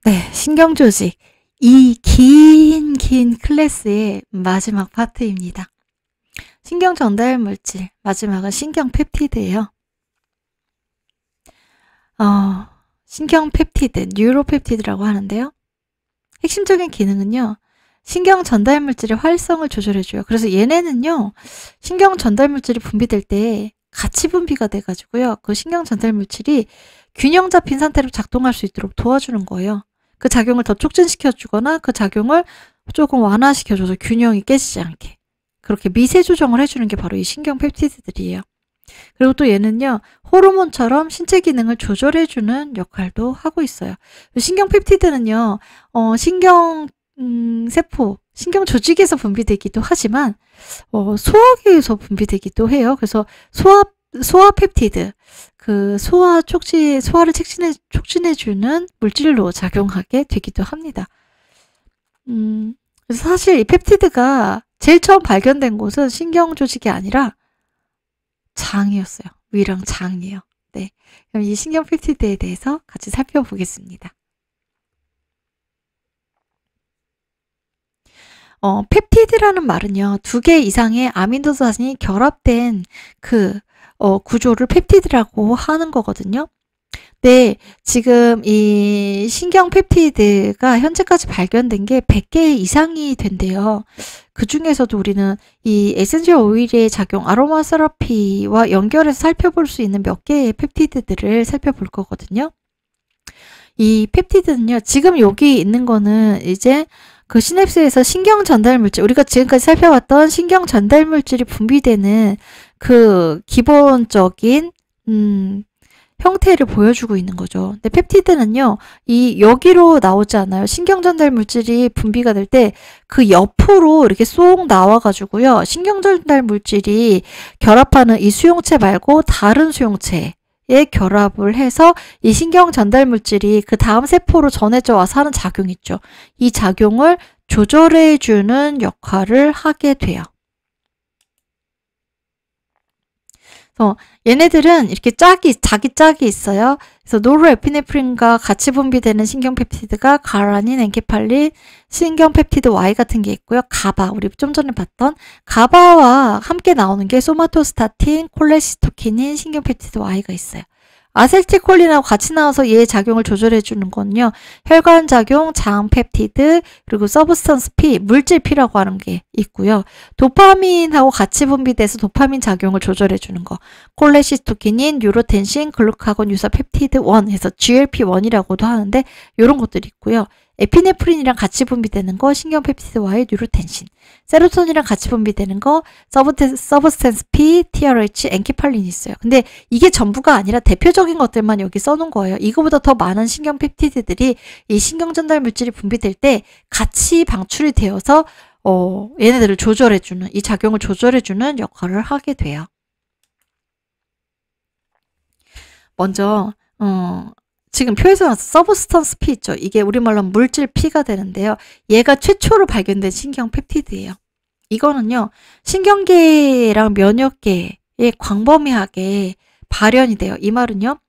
네, 신경조직. 이 긴 클래스의 마지막 파트입니다. 신경 전달 물질. 마지막은 신경 펩티드예요. 신경 펩티드, 뉴로펩티드라고 하는데요. 핵심적인 기능은요, 신경 전달 물질의 활성을 조절해줘요. 그래서 얘네는요, 신경 전달 물질이 분비될 때 같이 분비가 돼가지고요, 그 신경 전달 물질이 균형 잡힌 상태로 작동할 수 있도록 도와주는 거예요. 그 작용을 더 촉진시켜주거나 그 작용을 조금 완화시켜줘서 균형이 깨지지 않게 그렇게 미세 조정을 해주는 게 바로 이 신경 펩티드들이에요. 그리고 또 얘는요, 호르몬처럼 신체 기능을 조절해주는 역할도 하고 있어요. 신경 펩티드는요, 신경 세포, 신경 조직에서 분비되기도 하지만 소화기에서 분비되기도 해요. 그래서 소화 펩티드, 그 소화를 촉진해주는 물질로 작용하게 되기도 합니다. 그래서 사실 이 펩티드가 제일 처음 발견된 곳은 신경 조직이 아니라 장이었어요. 위랑 장이에요. 네. 그럼 이 신경 펩티드에 대해서 같이 살펴보겠습니다. 펩티드라는 말은요, 2개 이상의 아미노산이 결합된 그 구조를 펩티드라고 하는 거거든요. 네, 지금 이 신경 펩티드가 현재까지 발견된 게 100개 이상이 된대요. 그 중에서도 우리는 이 에센셜 오일의 작용, 아로마 세라피와 연결해서 살펴볼 수 있는 몇 개의 펩티드들을 살펴볼 거거든요. 이 펩티드는요, 지금 여기 있는 거는 이제 그 시냅스에서 신경 전달 물질, 우리가 지금까지 살펴봤던 신경 전달 물질이 분비되는 그 기본적인 형태를 보여주고 있는 거죠. 근데 펩티드는요, 여기로 나오지 않아요. 신경 전달 물질이 분비가 될 때 그 옆으로 이렇게 쏙 나와가지고요, 신경 전달 물질이 결합하는 이 수용체 말고 다른 수용체에 결합을 해서 이 신경 전달 물질이 그 다음 세포로 전해져 와서 하는 작용이 있죠. 이 작용을 조절해주는 역할을 하게 돼요. 그래서 얘네들은 이렇게 자기 짝이 있어요. 그래서 노르에피네프린과 같이 분비되는 신경펩티드가 가라닌, 엔케팔린, 신경펩티드 Y 같은 게 있고요. 가바, 우리 좀 전에 봤던 가바와 함께 나오는 게 소마토스타틴, 콜레시토키닌, 신경펩티드 Y가 있어요. 아세틸콜린하고 같이 나와서 얘의 작용을 조절해주는 건요, 혈관작용, 장펩티드, 그리고 서브스턴스 P, 물질 P라고 하는 게 있고요. 도파민하고 같이 분비돼서 도파민 작용을 조절해주는 거, 콜레시토키닌, 뉴로텐신, 글루카곤 유사 펩티드 1 해서 GLP-1이라고도 하는데 이런 것들이 있고요. 에피네프린이랑 같이 분비되는 거 신경펩티드와의 뉴로텐신, 세로토닌이랑 같이 분비되는 거 서브스텐스 P, TRH, 엔케팔린이 있어요. 근데 이게 전부가 아니라 대표적인 것들만 여기 써놓은 거예요. 이거보다 더 많은 신경펩티드들이 이 신경전달 물질이 분비될 때 같이 방출이 되어서 얘네들을 조절해주는, 이 작용을 조절해주는 역할을 하게 돼요. 먼저 지금 표에서 나와서 서브스턴스 P 있죠. 이게 우리말로 물질 P가 되는데요. 얘가 최초로 발견된 신경 펩티드예요. 이거는요, 신경계랑 면역계에 광범위하게 발현이 돼요. 이 말은요,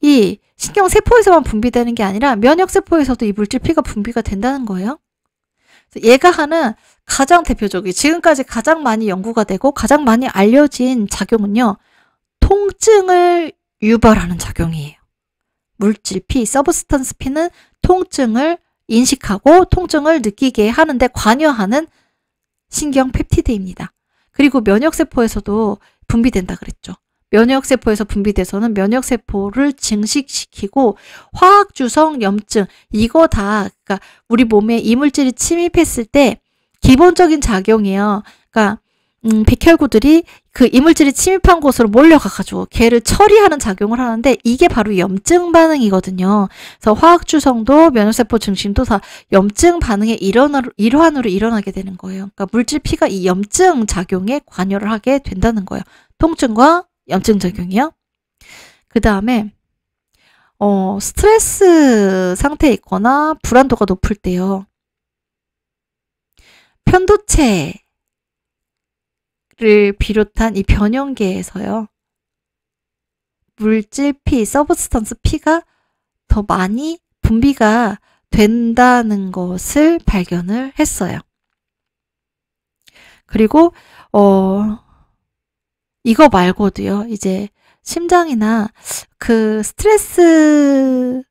이 신경세포에서만 분비되는 게 아니라 면역세포에서도 이 물질 P가 분비가 된다는 거예요. 얘가 하는 가장 대표적인, 지금까지 가장 많이 연구가 되고 가장 많이 알려진 작용은요, 통증을 유발하는 작용이에요. 물질 P, 서브스턴스 P는 통증을 인식하고 통증을 느끼게 하는데 관여하는 신경 펩티드입니다. 그리고 면역세포에서도 분비된다 그랬죠. 면역세포에서 분비돼서는 면역세포를 증식시키고 화학주성 염증, 이거 다 그러니까 우리 몸에 이물질이 침입했을 때 기본적인 작용이에요. 그러니까 백혈구들이 그 이물질이 침입한 곳으로 몰려가가지고 걔를 처리하는 작용을 하는데 이게 바로 염증 반응이거든요. 그래서 화학주성도 면역세포 증식도 다 염증 반응의 일환으로 일어나게 되는 거예요. 그러니까 물질 P가 이 염증 작용에 관여를 하게 된다는 거예요. 통증과 염증 작용이요. 그 다음에 스트레스 상태에 있거나 불안도가 높을 때요, 편도체 를 비롯한 이 변형계에서요, 물질 P, 서브스턴스 P가 더 많이 분비가 된다는 것을 발견을 했어요. 그리고 이거 말고도요. 이제 심장이나 그 스트레스를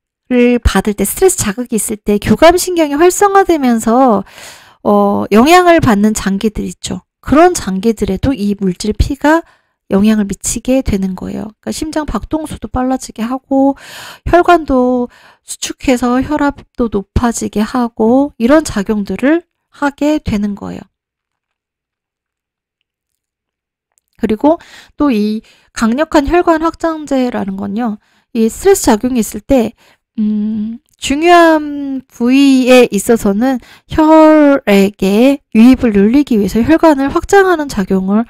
받을 때, 스트레스 자극이 있을 때 교감신경이 활성화되면서 영향을 받는 장기들 있죠. 그런 장기들에도 이 물질 P가 영향을 미치게 되는 거예요. 그러니까 심장 박동수도 빨라지게 하고 혈관도 수축해서 혈압도 높아지게 하고 이런 작용들을 하게 되는 거예요. 그리고 또 이 강력한 혈관 확장제라는 건요. 이 스트레스 작용이 있을 때 중요한 부위에 있어서는 혈액의 유입을 늘리기 위해서 혈관을 확장하는 작용을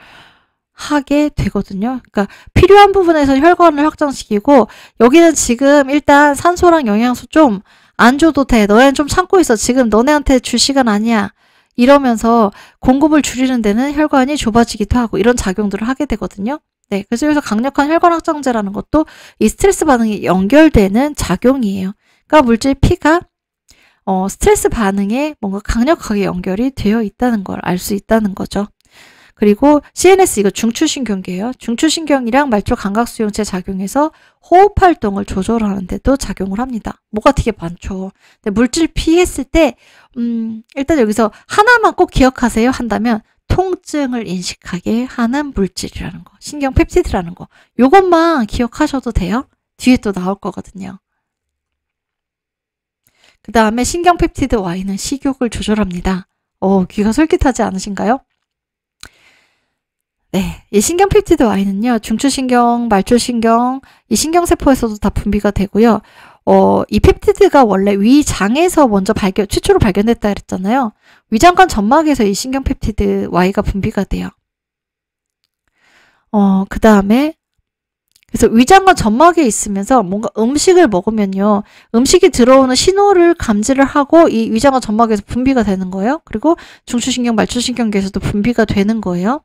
하게 되거든요. 그러니까 필요한 부분에서 혈관을 확장시키고 여기는 지금 일단 산소랑 영양소 좀 안 줘도 돼. 너네는 좀 참고 있어. 지금 너네한테 줄 시간 아니야. 이러면서 공급을 줄이는 데는 혈관이 좁아지기도 하고 이런 작용들을 하게 되거든요. 네, 그래서 여기서 강력한 혈관 확장제라는 것도 이 스트레스 반응이 연결되는 작용이에요. 그러니까 물질 P가 스트레스 반응에 뭔가 강력하게 연결이 되어 있다는 걸 알 수 있다는 거죠. 그리고 CNS 이거 중추신경계예요. 중추신경이랑 말초 감각수용체 작용해서 호흡 활동을 조절하는 데도 작용을 합니다. 뭐가 되게 많죠. 근데 물질 P 했을 때 일단 여기서 하나만 꼭 기억하세요 한다면 통증을 인식하게 하는 물질이라는 거. 신경 펩티드라는 거. 요것만 기억하셔도 돼요. 뒤에 또 나올 거거든요. 그 다음에 신경 펩티드 Y는 식욕을 조절합니다. 귀가 솔깃하지 않으신가요? 네, 이 신경 펩티드 Y는요, 중추신경, 말초신경, 이 신경세포에서도 다 분비가 되고요. 이 펩티드가 원래 위장에서 먼저 최초로 발견됐다 그랬잖아요. 위장관 점막에서 이 신경 펩티드 Y가 분비가 돼요. 그 다음에, 그래서 위장관 점막에 있으면서 뭔가 음식을 먹으면요, 음식이 들어오는 신호를 감지를 하고 이 위장관 점막에서 분비가 되는 거예요. 그리고 중추신경, 말초신경계에서도 분비가 되는 거예요.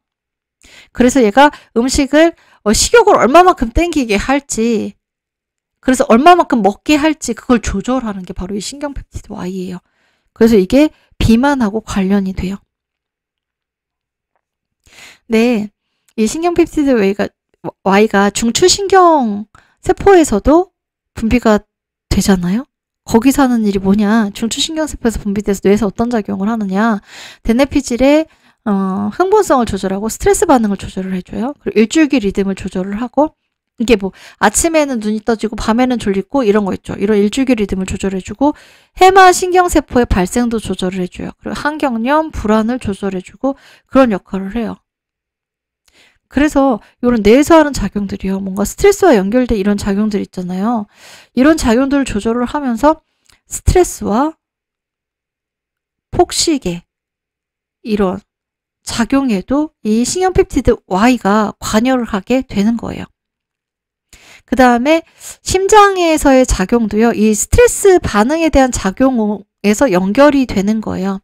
그래서 얘가 음식을 식욕을 얼마만큼 땡기게 할지 그래서 얼마만큼 먹게 할지 그걸 조절하는 게 바로 이 신경 펩티드 Y예요. 그래서 이게 비만하고 관련이 돼요. 네, 이 신경 펩티드 Y가 중추신경 세포에서도 분비가 되잖아요. 거기 사는 일이 뭐냐? 중추신경 세포에서 분비돼서 뇌에서 어떤 작용을 하느냐? 대뇌피질의 흥분성을 조절하고 스트레스 반응을 조절을 해줘요. 그리고 일주기 리듬을 조절을 하고 이게 뭐 아침에는 눈이 떠지고 밤에는 졸리고 이런 거 있죠. 이런 일주기 리듬을 조절해주고 해마 신경세포의 발생도 조절을 해줘요. 그리고 항경련, 불안을 조절해주고 그런 역할을 해요. 그래서 이런 뇌에서 하는 작용들이요. 뭔가 스트레스와 연결된 이런 작용들 있잖아요. 이런 작용들을 조절을 하면서 스트레스와 폭식에 이런 작용에도 이 신경 펩티드 Y가 관여를 하게 되는 거예요. 그 다음에 심장에서의 작용도요. 이 스트레스 반응에 대한 작용에서 연결이 되는 거예요.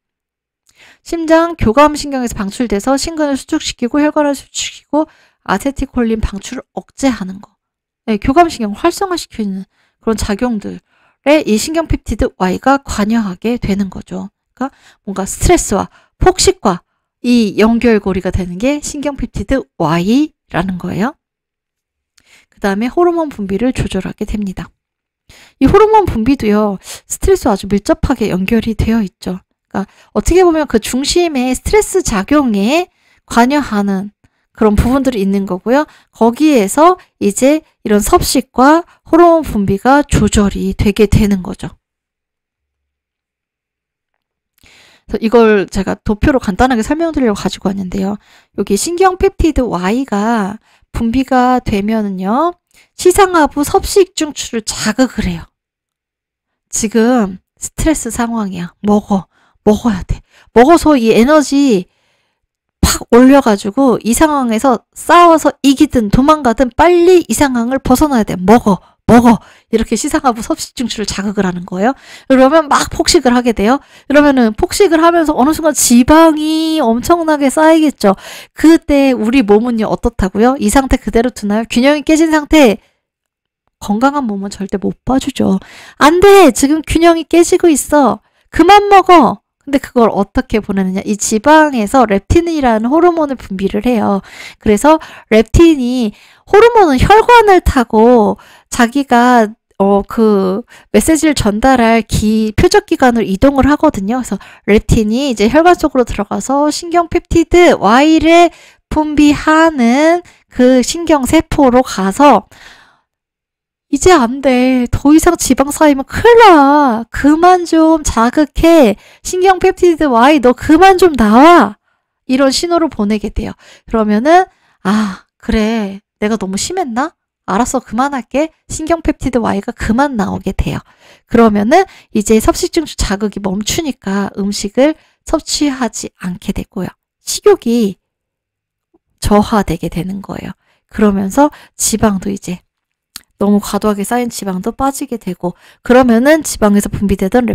심장 교감신경에서 방출돼서 심근을 수축시키고 혈관을 수축시키고 아세틸콜린 방출을 억제하는 거. 네, 교감신경을 활성화시키는 그런 작용들에 이 신경 펩티드 Y가 관여하게 되는 거죠. 그러니까 뭔가 스트레스와 폭식과 이 연결고리가 되는 게 신경 펩티드 Y라는 거예요. 그 다음에 호르몬 분비를 조절하게 됩니다. 이 호르몬 분비도요. 스트레스와 아주 밀접하게 연결이 되어 있죠. 그러니까 어떻게 보면 그 중심에 스트레스 작용에 관여하는 그런 부분들이 있는 거고요. 거기에서 이제 이런 섭식과 호르몬 분비가 조절이 되게 되는 거죠. 이걸 제가 도표로 간단하게 설명드리려고 가지고 왔는데요. 여기 신경 펩티드 Y가 분비가 되면은요. 시상하부 섭식중추를 자극을 해요. 지금 스트레스 상황이야. 먹어야 돼. 먹어서 이 에너지 팍 올려가지고 이 상황에서 싸워서 이기든 도망가든 빨리 이 상황을 벗어나야 돼. 먹어. 이렇게 시상하부 섭식중추를 자극을 하는 거예요. 그러면 막 폭식을 하게 돼요. 그러면은 폭식을 하면서 어느 순간 지방이 엄청나게 쌓이겠죠. 그때 우리 몸은요 어떻다고요? 이 상태 그대로 두나요? 균형이 깨진 상태 건강한 몸은 절대 못 봐주죠. 안 돼! 지금 균형이 깨지고 있어. 그만 먹어! 근데 그걸 어떻게 보내느냐. 이 지방에서 렙틴이라는 호르몬을 분비를 해요. 그래서 렙틴이 호르몬은 혈관을 타고 자기가 그 메시지를 전달할 표적기관으로 이동을 하거든요. 그래서 렙틴이 이제 혈관 속으로 들어가서 신경펩티드 Y를 분비하는 그 신경세포로 가서 이제 안 돼. 더 이상 지방 쌓이면 큰일 나. 그만 좀 자극해. 신경펩티드 Y 너 그만 좀 나와. 이런 신호를 보내게 돼요. 그러면은 그래. 내가 너무 심했나? 알았어. 그만할게. 신경펩티드 Y가 그만 나오게 돼요. 그러면은 이제 섭식중추 자극이 멈추니까 음식을 섭취하지 않게 되고요. 식욕이 저하되게 되는 거예요. 그러면서 지방도 이제 너무 과도하게 쌓인 지방도 빠지게 되고 그러면은 지방에서 분비되던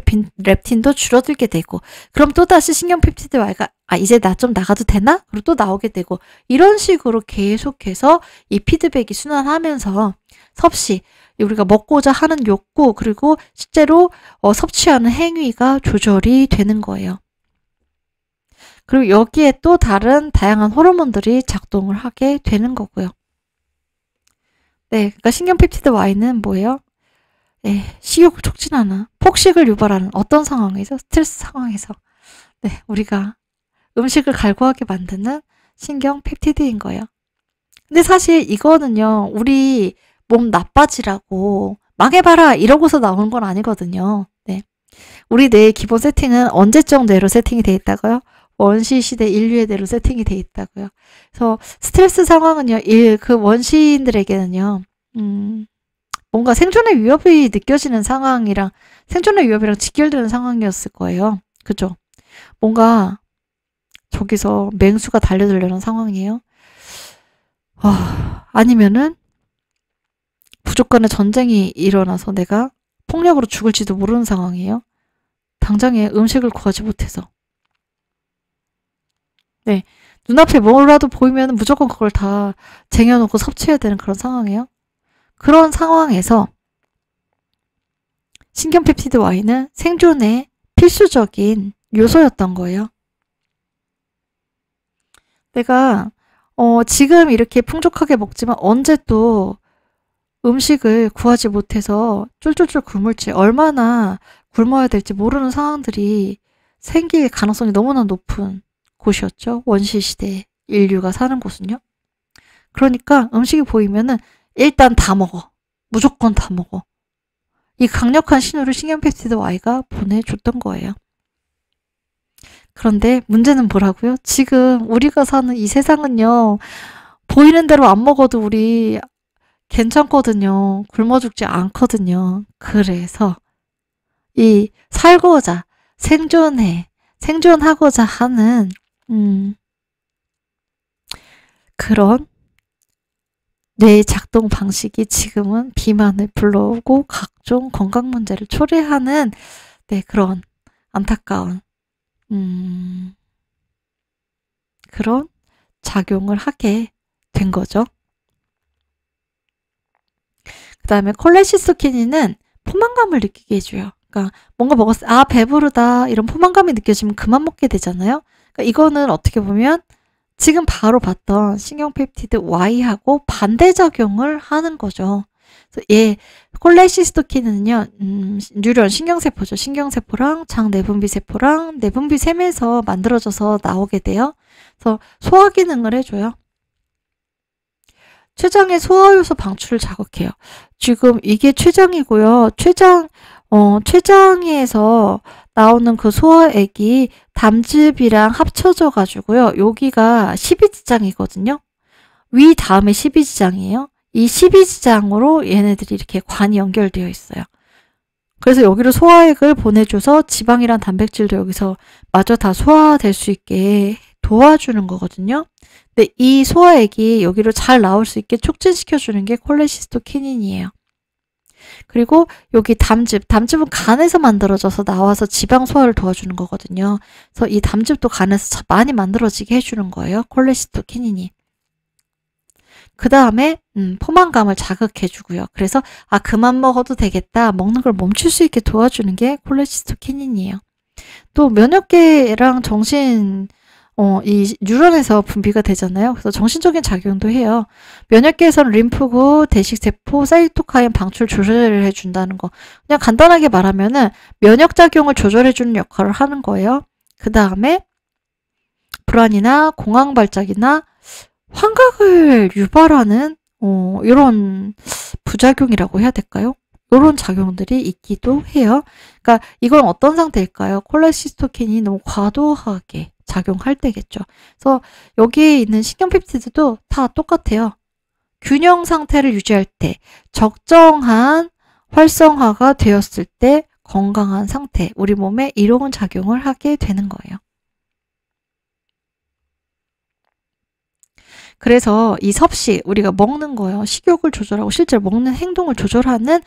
렙틴도 줄어들게 되고 그럼 또다시 신경펩티드 Y가 이제 나 좀 나가도 되나? 그리고 또 나오게 되고 이런 식으로 계속해서 이 피드백이 순환하면서 섭식, 우리가 먹고자 하는 욕구 그리고 실제로 섭취하는 행위가 조절이 되는 거예요. 그리고 여기에 또 다른 다양한 호르몬들이 작동을 하게 되는 거고요. 네, 그러니까 신경펩티드 Y는 뭐예요? 식욕을 촉진하는, 폭식을 유발하는 어떤 상황에서? 스트레스 상황에서. 네, 우리가 음식을 갈구하게 만드는 신경펩티드인 거예요. 근데 사실 이거는요, 우리 몸 나빠지라고 망해봐라 이러고서 나오는 건 아니거든요. 네, 우리 뇌의 기본 세팅은 언제적 뇌로 세팅이 돼 있다고요? 원시시대 인류의 뇌로 세팅이 돼 있다고요. 그래서 스트레스 상황은요, 그 원시인들에게는요, 뭔가 생존의 위협이 느껴지는 상황이랑 생존의 위협이랑 직결되는 상황이었을 거예요. 그죠? 뭔가 저기서 맹수가 달려들려는 상황이에요. 아니면은 부족 간의 전쟁이 일어나서 내가 폭력으로 죽을지도 모르는 상황이에요. 당장에 음식을 구하지 못해서. 네, 눈앞에 뭐라도 보이면 무조건 그걸 다 쟁여놓고 섭취해야 되는 그런 상황이에요. 그런 상황에서 신경펩티드 Y는 생존의 필수적인 요소였던 거예요. 내가 지금 이렇게 풍족하게 먹지만 언제 또 음식을 구하지 못해서 쫄쫄쫄 굶을지 얼마나 굶어야 될지 모르는 상황들이 생길 가능성이 너무나 높은 곳이었죠. 원시시대 인류가 사는 곳은요. 그러니까 음식이 보이면은 일단 다 먹어. 무조건 다 먹어. 이 강력한 신호를 신경펩티드 Y가 보내줬던 거예요. 그런데 문제는 뭐라고요? 지금 우리가 사는 이 세상은요. 보이는 대로 안 먹어도 우리 괜찮거든요. 굶어 죽지 않거든요. 그래서 이 살고자 생존하고자 하는 그런 뇌의 작동 방식이 지금은 비만을 불러오고 각종 건강 문제를 초래하는 그런 안타까운 그런 작용을 하게 된 거죠. 그 다음에 콜레시스토키닌은 포만감을 느끼게 해줘요. 그러니까 뭔가 먹었을 때 배부르다 이런 포만감이 느껴지면 그만 먹게 되잖아요. 그러니까 이거는 어떻게 보면 지금 바로 봤던 신경펩티드 Y하고 반대작용을 하는 거죠. 그래서 콜레시스토킨은요, 뉴런 신경세포죠. 신경세포랑 장내분비세포랑 내분비샘에서 만들어져서 나오게 돼요. 그래서 소화 기능을 해줘요. 췌장의 소화효소 방출을 자극해요. 지금 이게 췌장이고요. 췌장에서 나오는 그 소화액이 담즙이랑 합쳐져 가지고요. 여기가 12지장이거든요. 위 다음에 12지장이에요. 이 12지장으로 얘네들이 이렇게 관이 연결되어 있어요. 그래서 여기로 소화액을 보내줘서 지방이랑 단백질도 여기서 마저 다 소화될 수 있게 도와주는 거거든요. 근데 이 소화액이 여기로 잘 나올 수 있게 촉진시켜주는 게 콜레시스토키닌이에요. 그리고 여기 담즙은 간에서 만들어져서 나와서 지방 소화를 도와주는 거거든요. 그래서 이 담즙도 간에서 많이 만들어지게 해주는 거예요. 콜레시스토키닌이. 그 다음에 포만감을 자극해주고요. 그래서 그만 먹어도 되겠다, 먹는 걸 멈출 수 있게 도와주는 게 콜레시스토키닌이에요. 또 면역계랑 이 뉴런에서 분비가 되잖아요. 그래서 정신적인 작용도 해요. 면역계에서는 림프구, 대식세포, 사이토카인 방출 조절을 해준다는 거. 그냥 간단하게 말하면은 면역작용을 조절해주는 역할을 하는 거예요. 그 다음에 불안이나 공황 발작이나 환각을 유발하는 이런 부작용이라고 해야 될까요? 이런 작용들이 있기도 해요. 그러니까 이건 어떤 상태일까요? 콜레시스토킨이 너무 과도하게 작용할 때겠죠. 그래서 여기에 있는 신경펩티드도 다 똑같아요. 균형 상태를 유지할 때, 적정한 활성화가 되었을 때 건강한 상태, 우리 몸에 이로운 작용을 하게 되는 거예요. 그래서 이 섭식, 우리가 먹는 거요, 식욕을 조절하고 실제로 먹는 행동을 조절하는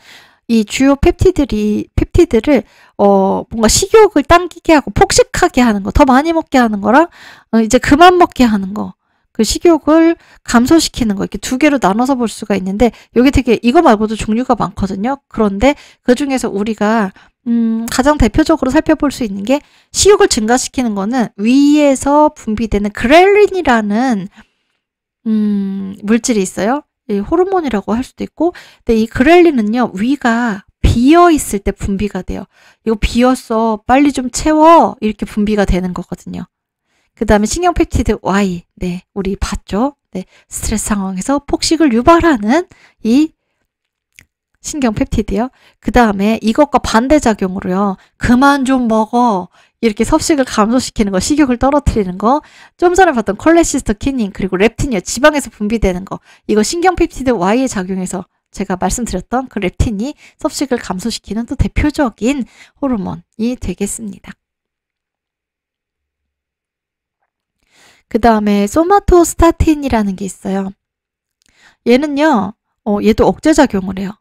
이 주요 펩티드를 뭔가 식욕을 당기게 하고 폭식하게 하는 거, 더 많이 먹게 하는 거랑 이제 그만 먹게 하는 거, 그 식욕을 감소시키는 거, 이렇게 두 개로 나눠서 볼 수가 있는데 여기 되게 이거 말고도 종류가 많거든요. 그런데 그 중에서 우리가 가장 대표적으로 살펴볼 수 있는 게, 식욕을 증가시키는 거는 위에서 분비되는 그렐린이라는 물질이 있어요. 호르몬이라고 할 수도 있고, 근데 이 그렐린은요, 위가 비어 있을 때 분비가 돼요. 이거 비었어, 빨리 좀 채워, 이렇게 분비가 되는 거거든요. 그 다음에 신경펩티드 Y, 네, 우리 봤죠? 네, 스트레스 상황에서 폭식을 유발하는 이 신경펩티드요. 그 다음에 이것과 반대작용으로요, 그만 좀 먹어, 이렇게 섭식을 감소시키는 거, 식욕을 떨어뜨리는 거, 좀 전에 봤던 콜레시스토키닌, 그리고 렙틴이요, 지방에서 분비되는 거, 이거 신경펩티드 Y에 작용해서 제가 말씀드렸던 그 렙틴이 섭식을 감소시키는 또 대표적인 호르몬이 되겠습니다. 그 다음에 소마토스타틴이라는 게 있어요. 얘는요, 얘도 억제작용을 해요.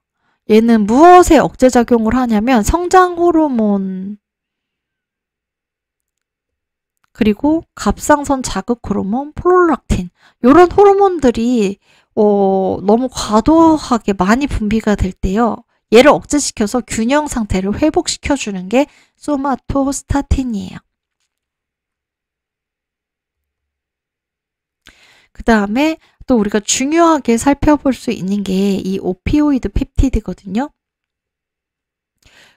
얘는 무엇에 억제작용을 하냐면 성장 호르몬, 그리고 갑상선 자극 호르몬, 프롤락틴, 이런 호르몬들이 너무 과도하게 많이 분비가 될 때요, 얘를 억제시켜서 균형 상태를 회복시켜주는 게 소마토스타틴이에요. 그 다음에 또 우리가 중요하게 살펴볼 수 있는 게 이 오피오이드 펩티드거든요.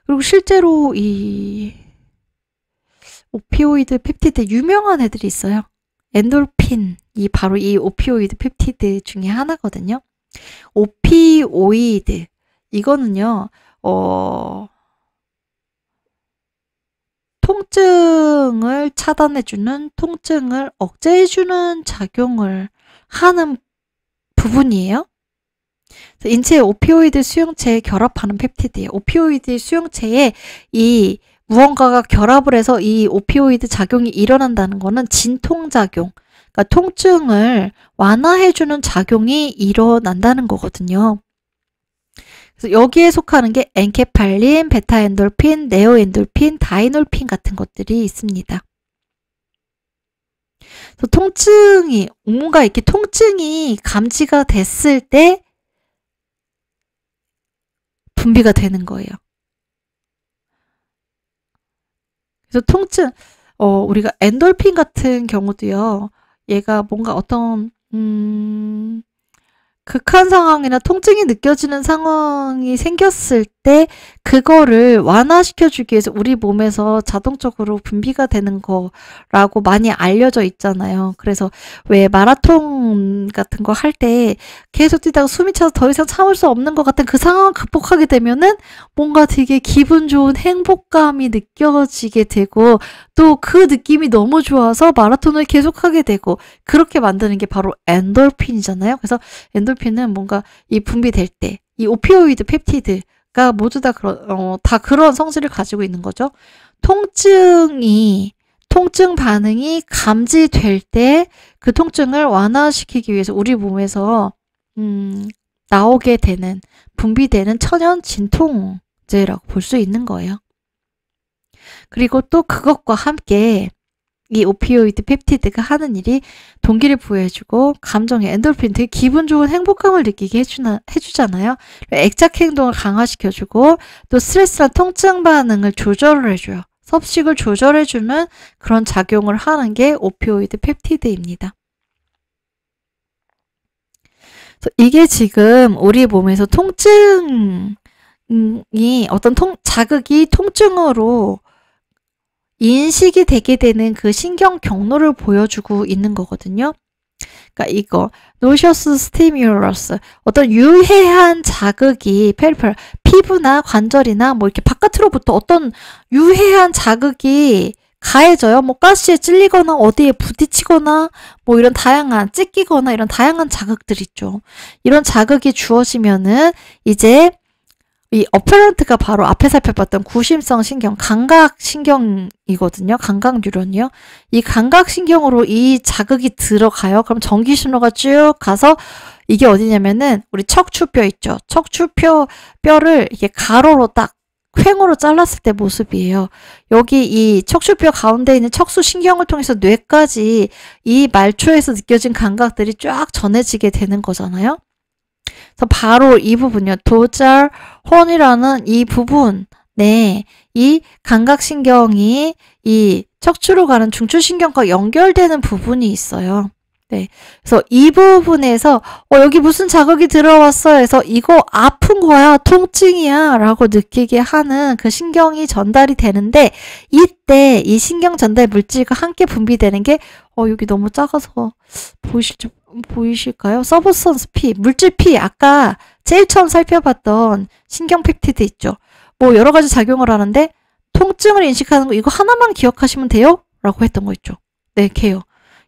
그리고 실제로 이 오피오이드 펩티드 유명한 애들이 있어요. 엔돌핀이 바로 이 오피오이드 펩티드 중에 하나거든요. 오피오이드, 이거는요, 통증을 차단해주는, 통증을 억제해주는 작용을 하는 부분이에요. 인체의 오피오이드 수용체에 결합하는 펩티드예요. 오피오이드 수용체에 이 무언가가 결합을 해서 이 오피오이드 작용이 일어난다는 거는 진통작용, 그러니까 통증을 완화해주는 작용이 일어난다는 거거든요. 그래서 여기에 속하는 게 엔케팔린, 베타엔돌핀, 네오엔돌핀, 다이놀핀 같은 것들이 있습니다. 그래서 통증이, 뭔가 이렇게 통증이 감지가 됐을 때 분비가 되는 거예요. 그래서 통증, 우리가 엔돌핀 같은 경우도요, 얘가 뭔가 어떤 극한 상황이나 통증이 느껴지는 상황이 생겼을 때 그거를 완화시켜주기 위해서 우리 몸에서 자동적으로 분비가 되는 거라고 많이 알려져 있잖아요. 그래서 왜 마라톤 같은 거 할 때 계속 뛰다가 숨이 차서 더 이상 참을 수 없는 것 같은 그 상황을 극복하게 되면은 뭔가 되게 기분 좋은 행복감이 느껴지게 되고, 또 그 느낌이 너무 좋아서 마라톤을 계속하게 되고, 그렇게 만드는 게 바로 엔돌핀이잖아요. 그래서 엔돌핀은 뭔가 이 분비될 때 이 오피오이드 펩티드가 모두 다 그런 성질을 가지고 있는 거죠. 통증 반응이 감지될 때 그 통증을 완화시키기 위해서 우리 몸에서 나오게 되는, 분비되는 천연 진통제라고 볼 수 있는 거예요. 그리고 또 그것과 함께 이 오피오이드 펩티드가 하는 일이 동기를 부여해주고 감정의 엔돌핀, 되게 기분 좋은 행복감을 느끼게 해주잖아요. 액작 행동을 강화시켜주고 또 스트레스나 통증 반응을 조절을 해줘요. 섭식을 조절해주는 그런 작용을 하는 게 오피오이드 펩티드입니다. 이게 지금 우리 몸에서 통증이 어떤 자극이 통증으로 인식이 되게 되는 그 신경 경로를 보여주고 있는 거거든요. 그러니까 이거 nauseous stimulus, 어떤 유해한 자극이 페리페럴, 피부나 관절이나 뭐 이렇게 바깥으로부터 어떤 유해한 자극이 가해져요. 뭐 가스에 찔리거나 어디에 부딪히거나 뭐 이런 다양한 찢기거나 이런 다양한 자극들 있죠. 이런 자극이 주어지면은 이제 이 어페런트가 바로 앞에 살펴봤던 구심성 신경, 감각신경이거든요. 감각뉴런이요. 이 감각신경으로 이 자극이 들어가요. 그럼 전기신호가 쭉 가서 이게 어디냐면은 우리 척추뼈 있죠. 척추뼈 뼈를 이렇게 가로로 딱 횡으로 잘랐을 때 모습이에요. 여기 이 척추뼈 가운데 있는 척수신경을 통해서 뇌까지 이 말초에서 느껴진 감각들이 쫙 전해지게 되는 거잖아요. 그래서 바로 이 부분이요. 도잘 혼이라는 이 부분에 이 감각신경이 이 척추로 가는 중추신경과 연결되는 부분이 있어요. 네. 그래서 이 부분에서 여기 무슨 자극이 들어왔어 해서 이거 아픈 거야, 통증이야 라고 느끼게 하는 그 신경이 전달이 되는데, 이때 이 신경 전달 물질과 함께 분비되는 게 여기 너무 작아서 보이실까요? 서브스턴스 P, 물질 P, 아까 제일 처음 살펴봤던 신경 펩티드 있죠. 뭐 여러 가지 작용을 하는데 통증을 인식하는 거 이거 하나만 기억하시면 돼요? 라고 했던 거 있죠. 네, 걔요.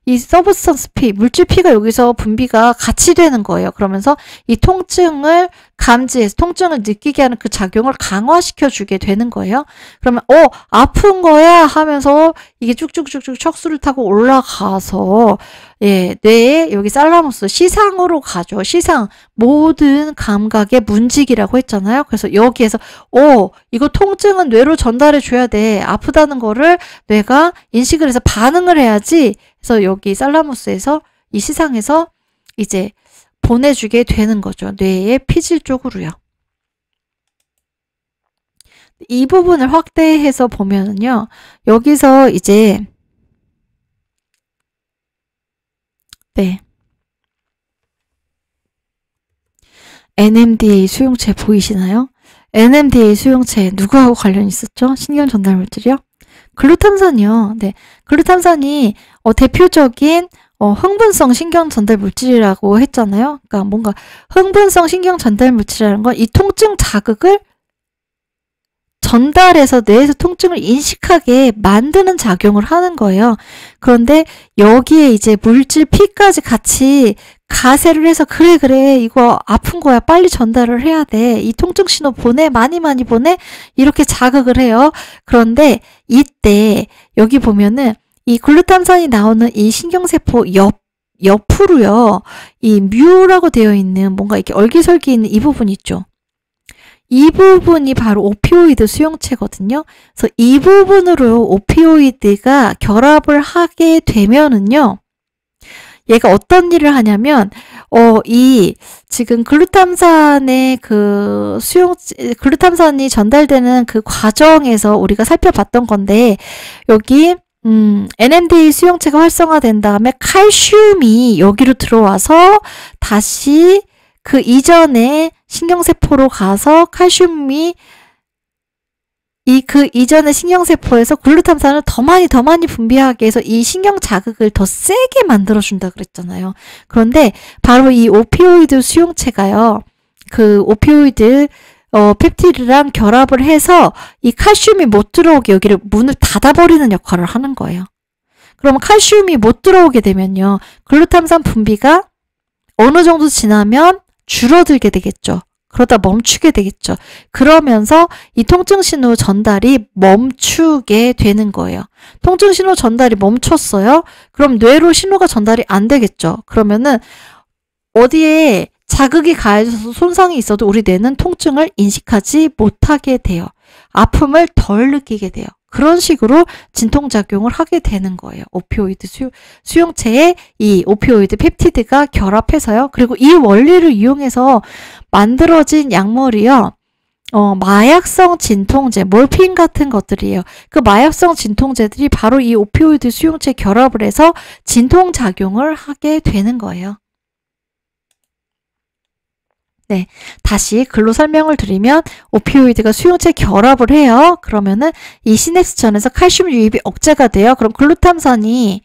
이 서브스턴스 P, 물질 P가 여기서 분비가 같이 되는 거예요. 그러면서 이 통증을 감지해서 통증을 느끼게 하는 그 작용을 강화시켜 주게 되는 거예요. 그러면 아픈 거야 하면서 이게 쭉쭉쭉쭉 척수를 타고 올라가서 뇌에 여기 살라무스 시상으로 가죠. 시상, 모든 감각의 문직이라고 했잖아요. 그래서 여기에서 이거 통증은 뇌로 전달해 줘야 돼. 아프다는 거를 뇌가 인식을 해서 반응을 해야지. 그래서 여기 살라무스에서 이 시상에서 이제 보내주게 되는 거죠. 뇌의 피질 쪽으로요. 이 부분을 확대해서 보면은요. 여기서 이제 NMDA 수용체 보이시나요? NMDA 수용체 누구하고 관련이 있었죠? 신경 전달 물질이요? 글루탐산이요. 네. 글루탐산이 대표적인 흥분성 신경 전달 물질이라고 했잖아요. 그러니까 뭔가 흥분성 신경 전달 물질이라는 건 이 통증 자극을 전달해서 뇌에서 통증을 인식하게 만드는 작용을 하는 거예요. 그런데 여기에 이제 물질 P까지 같이 가세를 해서 그래 이거 아픈 거야 빨리 전달을 해야 돼. 이 통증 신호 보내 많이 보내 이렇게 자극을 해요. 그런데 이때 여기 보면은 이 글루탐산이 나오는 이 신경세포 옆으로요. 이 뮤라고 되어 있는 뭔가 이렇게 얼기설기 있는 이 부분 있죠. 이 부분이 바로 오피오이드 수용체거든요. 그래서 이 부분으로 오피오이드가 결합을 하게 되면은요. 얘가 어떤 일을 하냐면 이 지금 글루탐산의 그 글루탐산이 전달되는 그 과정에서 우리가 살펴봤던 건데 여기 NMDA 수용체가 활성화된 다음에 칼슘이 여기로 들어와서 다시 그 이전에 신경세포로 가서 칼슘이 그 이전의 신경세포에서 글루탐산을 더 많이 분비하게 해서 이 신경 자극을 더 세게 만들어준다 그랬잖아요. 그런데 바로 이 오피오이드 수용체가요. 그 오피오이드 펩티드랑 결합을 해서 이 칼슘이 못 들어오게 여기를 문을 닫아버리는 역할을 하는 거예요. 그러면 칼슘이 못 들어오게 되면요. 글루탐산 분비가 어느 정도 지나면 줄어들게 되겠죠. 그러다 멈추게 되겠죠. 그러면서 이 통증신호 전달이 멈추게 되는 거예요. 통증신호 전달이 멈췄어요. 그럼 뇌로 신호가 전달이 안 되겠죠. 그러면은 어디에 자극이 가해져서 손상이 있어도 우리 뇌는 통증을 인식하지 못하게 돼요. 아픔을 덜 느끼게 돼요. 그런 식으로 진통작용을 하게 되는 거예요. 오피오이드 수용체에 이 오피오이드 펩티드가 결합해서요. 그리고 이 원리를 이용해서 만들어진 약물이요. 마약성 진통제, 몰핀 같은 것들이에요. 그 마약성 진통제들이 바로 이 오피오이드 수용체 결합을 해서 진통작용을 하게 되는 거예요. 네, 다시 글로 설명을 드리면 오피오이드가 수용체 결합을 해요. 그러면은 이 시냅스 전에서 칼슘 유입이 억제가 돼요. 그럼 글루탐산이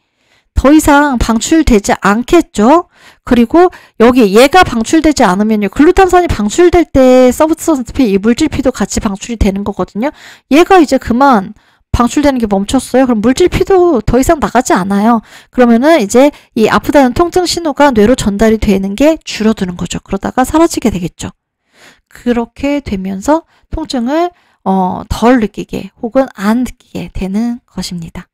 더 이상 방출되지 않겠죠. 그리고 여기 얘가 방출되지 않으면요. 글루탐산이 방출될 때 서브스턴스 P, 이 물질 P도 같이 방출이 되는 거거든요. 얘가 이제 그만 방출되는 게 멈췄어요. 그럼 물질 P도 더 이상 나가지 않아요. 그러면은 이제 이 아프다는 통증 신호가 뇌로 전달이 되는 게 줄어드는 거죠. 그러다가 사라지게 되겠죠. 그렇게 되면서 통증을 덜 느끼게 혹은 안 느끼게 되는 것입니다.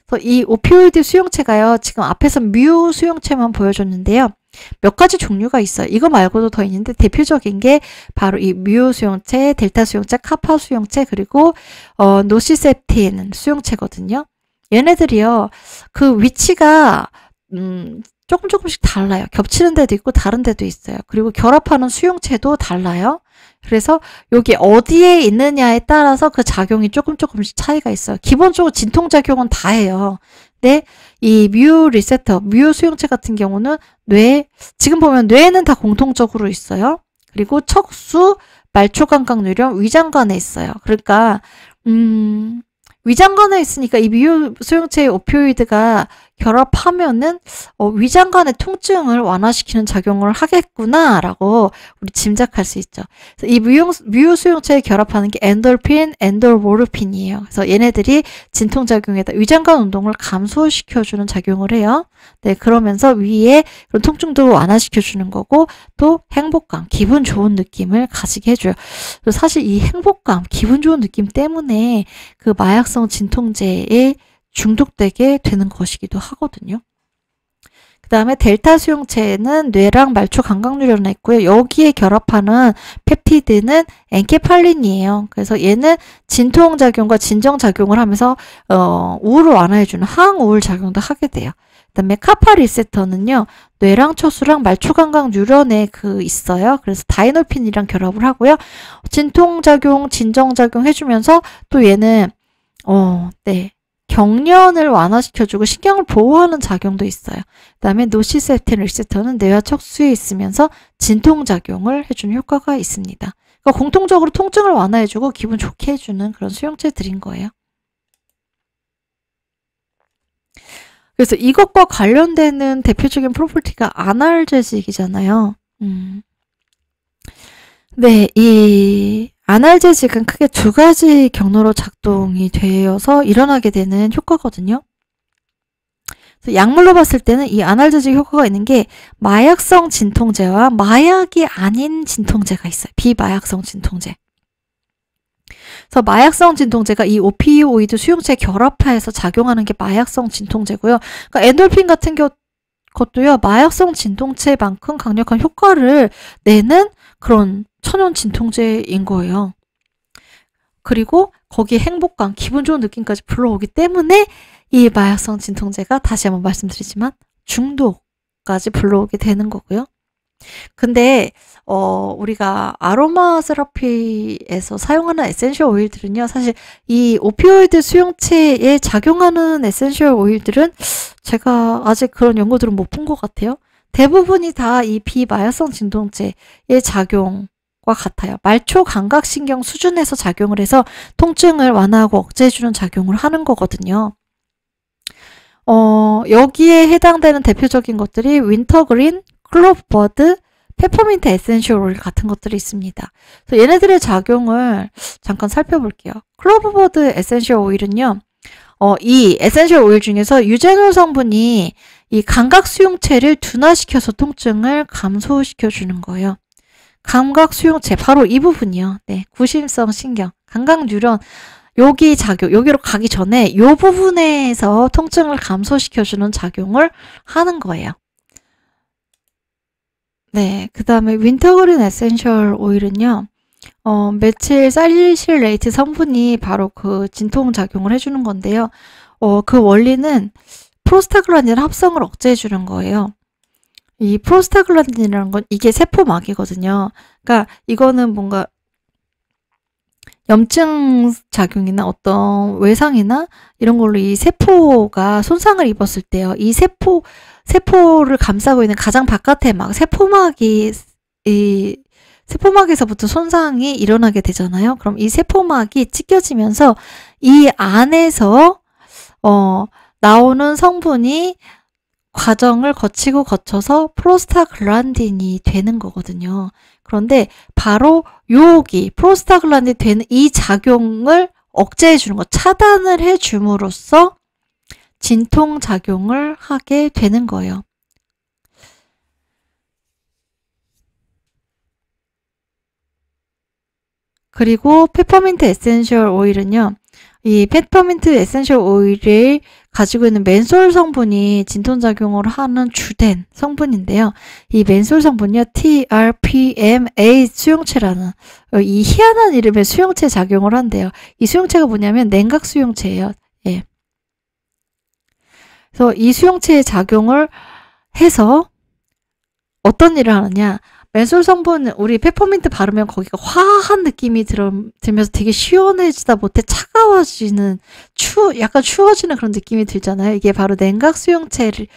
그래서 이 오피오이드 수용체가요. 지금 앞에서 뮤 수용체만 보여줬는데요. 몇 가지 종류가 있어요. 이거 말고도 더 있는데 대표적인 게 바로 이 뮤 수용체, 델타 수용체, 카파 수용체, 그리고 노시셉틴 수용체거든요. 얘네들이요. 그 위치가 조금씩 달라요. 겹치는 데도 있고 다른 데도 있어요. 그리고 결합하는 수용체도 달라요. 그래서 여기 어디에 있느냐에 따라서 그 작용이 조금씩 차이가 있어요. 기본적으로 진통작용은 다 해요. 근데 이 뮤 리셉터, 뮤 수용체 같은 경우는 지금 보면 뇌에는 다 공통적으로 있어요. 그리고 척수, 말초감각뇌령, 위장관에 있어요. 그러니까 위장관에 있으니까 이 뮤 수용체의 오피오이드가 결합하면은 위장관의 통증을 완화시키는 작용을 하겠구나라고 우리 짐작할 수 있죠. 그래서 이 뮤 수용체에 결합하는 게 엔돌핀, 엔돌모르핀이에요. 그래서 얘네들이 진통작용에다 위장관 운동을 감소시켜주는 작용을 해요. 네, 그러면서 위에 그런 통증도 완화시켜주는 거고 또 행복감, 기분 좋은 느낌을 가지게 해줘요. 그래서 사실 이 행복감, 기분 좋은 느낌 때문에 그 마약성 진통제에 중독되게 되는 것이기도 하거든요. 그 다음에 델타 수용체는 뇌랑 말초 감각뉴런에 있고요. 여기에 결합하는 펩티드는 엔케팔린이에요. 그래서 얘는 진통작용과 진정작용을 하면서 우울을 완화해주는 항우울 작용도 하게 돼요. 그 다음에 카파 리셉터는요. 뇌랑 초수랑 말초 감각 뉴런에 있어요. 그래서 다이놀핀이랑 결합을 하고요. 진통작용, 진정작용 해주면서 또 얘는 경련을 완화시켜주고 신경을 보호하는 작용도 있어요. 그 다음에 노시셉틴 리셉터는 뇌와 척수에 있으면서 진통작용을 해주는 효과가 있습니다. 그러니까 공통적으로 통증을 완화해주고 기분 좋게 해주는 그런 수용체들인 거예요. 그래서 이것과 관련되는 대표적인 프로퍼티가 아날제직이잖아요. 네, 이 아날제직은 크게 두 가지 경로로 작동이 되어서 일어나게 되는 효과거든요. 그래서 약물로 봤을 때는 이 아날제직 효과가 있는 게 마약성 진통제와 마약이 아닌 진통제가 있어요. 비마약성 진통제. 그래서 마약성 진통제가 이 오피오이드 수용체 결합해서 작용하는 게 마약성 진통제고요. 그러니까 엔돌핀 같은 것도요. 마약성 진통제만큼 강력한 효과를 내는 그런 천연 진통제인 거예요. 그리고 거기에 행복감, 기분 좋은 느낌까지 불러오기 때문에 이 마약성 진통제가 다시 한번 말씀드리지만 중독까지 불러오게 되는 거고요. 근데 우리가 아로마 세라피에서 사용하는 에센셜 오일들은요. 사실 이 오피오이드 수용체에 작용하는 에센셜 오일들은 제가 아직 그런 연구들은 못 본 것 같아요. 대부분이 다 이 비마약성 진통제의 작용과 같아요. 말초 감각신경 수준에서 작용을 해서 통증을 완화하고 억제해주는 작용을 하는 거거든요. 여기에 해당되는 대표적인 것들이 윈터그린, 클로버버드, 페퍼민트 에센셜 오일 같은 것들이 있습니다. 그래서 얘네들의 작용을 잠깐 살펴볼게요. 클로버버드 에센셜 오일은요. 이 에센셜 오일 중에서 유제놀 성분이 이 감각 수용체를 둔화시켜서 통증을 감소시켜주는 거예요. 감각 수용체, 바로 이 부분이요. 네, 구심성 신경, 감각 뉴런, 여기로 가기 전에 이 부분에서 통증을 감소시켜주는 작용을 하는 거예요. 네, 그 다음에 윈터그린 에센셜 오일은요. 메칠 살리실레이트 성분이 바로 그 진통 작용을 해주는 건데요. 그 원리는 프로스타글란딘 합성을 억제해주는 거예요. 이 프로스타글란딘이라는 건 이게 세포막이거든요. 그러니까 이거는 뭔가 염증 작용이나 어떤 외상이나 이런 걸로 이 세포가 손상을 입었을 때요. 이 세포를 감싸고 있는 가장 바깥의 막 세포막에서부터 손상이 일어나게 되잖아요. 그럼 이 세포막이 찢겨지면서 이 안에서 나오는 성분이 과정을 거쳐서 프로스타글란딘이 되는 거거든요. 그런데 바로 여기 프로스타글란딘이 되는 이 작용을 억제해 주는 것, 차단을 해 줌으로써 진통 작용을 하게 되는 거예요. 그리고 페퍼민트 에센셜 오일은요. 이 페퍼민트 에센셜 오일을 가지고 있는 맨솔 성분이 진통작용을 하는 주된 성분인데요. 이 맨솔 성분이요. TRPMA 수용체라는 이 희한한 이름의 수용체 작용을 한대요. 이 수용체가 뭐냐면 냉각 수용체예요. 예. 그래서 이 수용체의 작용을 해서 어떤 일을 하느냐. 맨솔 성분 우리 페퍼민트 바르면 거기가 화한 느낌이 들면서 되게 시원해지다 못해 차가워지는 약간 추워지는 그런 느낌이 들잖아요. 이게 바로 냉각 수용체를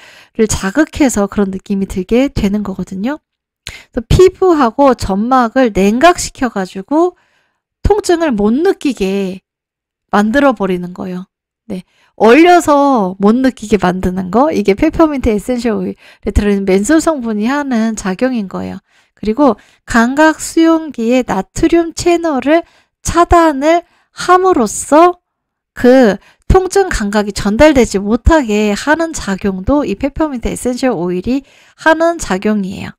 자극해서 그런 느낌이 들게 되는 거거든요. 그래서 피부하고 점막을 냉각시켜 가지고 통증을 못 느끼게 만들어 버리는 거예요. 네. 얼려서 못 느끼게 만드는 거, 이게 페퍼민트 에센셜 오일에 들어있는 맨솔 성분이 하는 작용인 거예요. 그리고 감각 수용기의 나트륨 채널을 차단을 함으로써 그 통증 감각이 전달되지 못하게 하는 작용도 이 페퍼민트 에센셜 오일이 하는 작용이에요.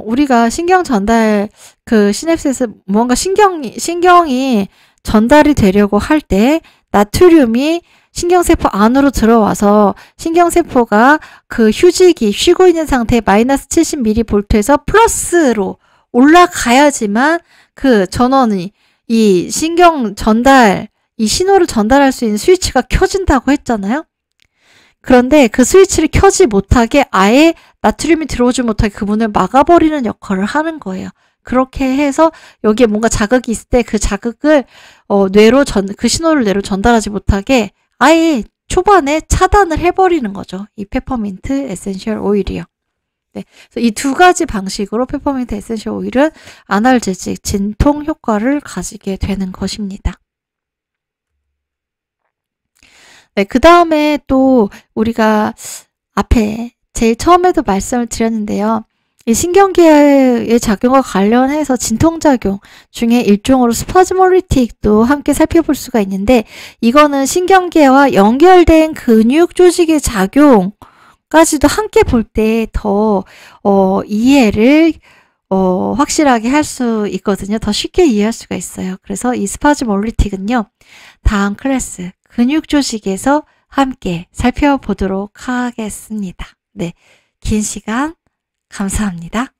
우리가 신경 전달, 그 시냅스에서 뭔가 신경이 전달이 되려고 할 때 나트륨이 신경세포 안으로 들어와서 신경세포가 그 휴지기, 쉬고 있는 상태에 마이너스 70mV에서 플러스로 올라가야지만 그 전원이 이 신경 전달, 이 신호를 전달할 수 있는 스위치가 켜진다고 했잖아요. 그런데 그 스위치를 켜지 못하게 아예 나트륨이 들어오지 못하게 그 문을 막아버리는 역할을 하는 거예요. 그렇게 해서 여기에 뭔가 자극이 있을 때 그 자극을 그 신호를 뇌로 전달하지 못하게 아예 초반에 차단을 해버리는 거죠. 이 페퍼민트 에센셜 오일이요. 네, 그래서 이 두 가지 방식으로 페퍼민트 에센셜 오일은 아날제식, 진통 효과를 가지게 되는 것입니다. 네, 그 다음에 또 우리가 앞에 제일 처음에도 말씀을 드렸는데요. 이 신경계의 작용과 관련해서 진통작용 중에 일종으로 스파즈몰리틱도 함께 살펴볼 수가 있는데, 이거는 신경계와 연결된 근육 조직의 작용까지도 함께 볼 때 더 이해를 확실하게 할 수 있거든요. 더 쉽게 이해할 수가 있어요. 그래서 이 스파즈몰리틱은요, 다음 클래스 근육 조직에서 함께 살펴보도록 하겠습니다. 네, 긴 시간 감사합니다.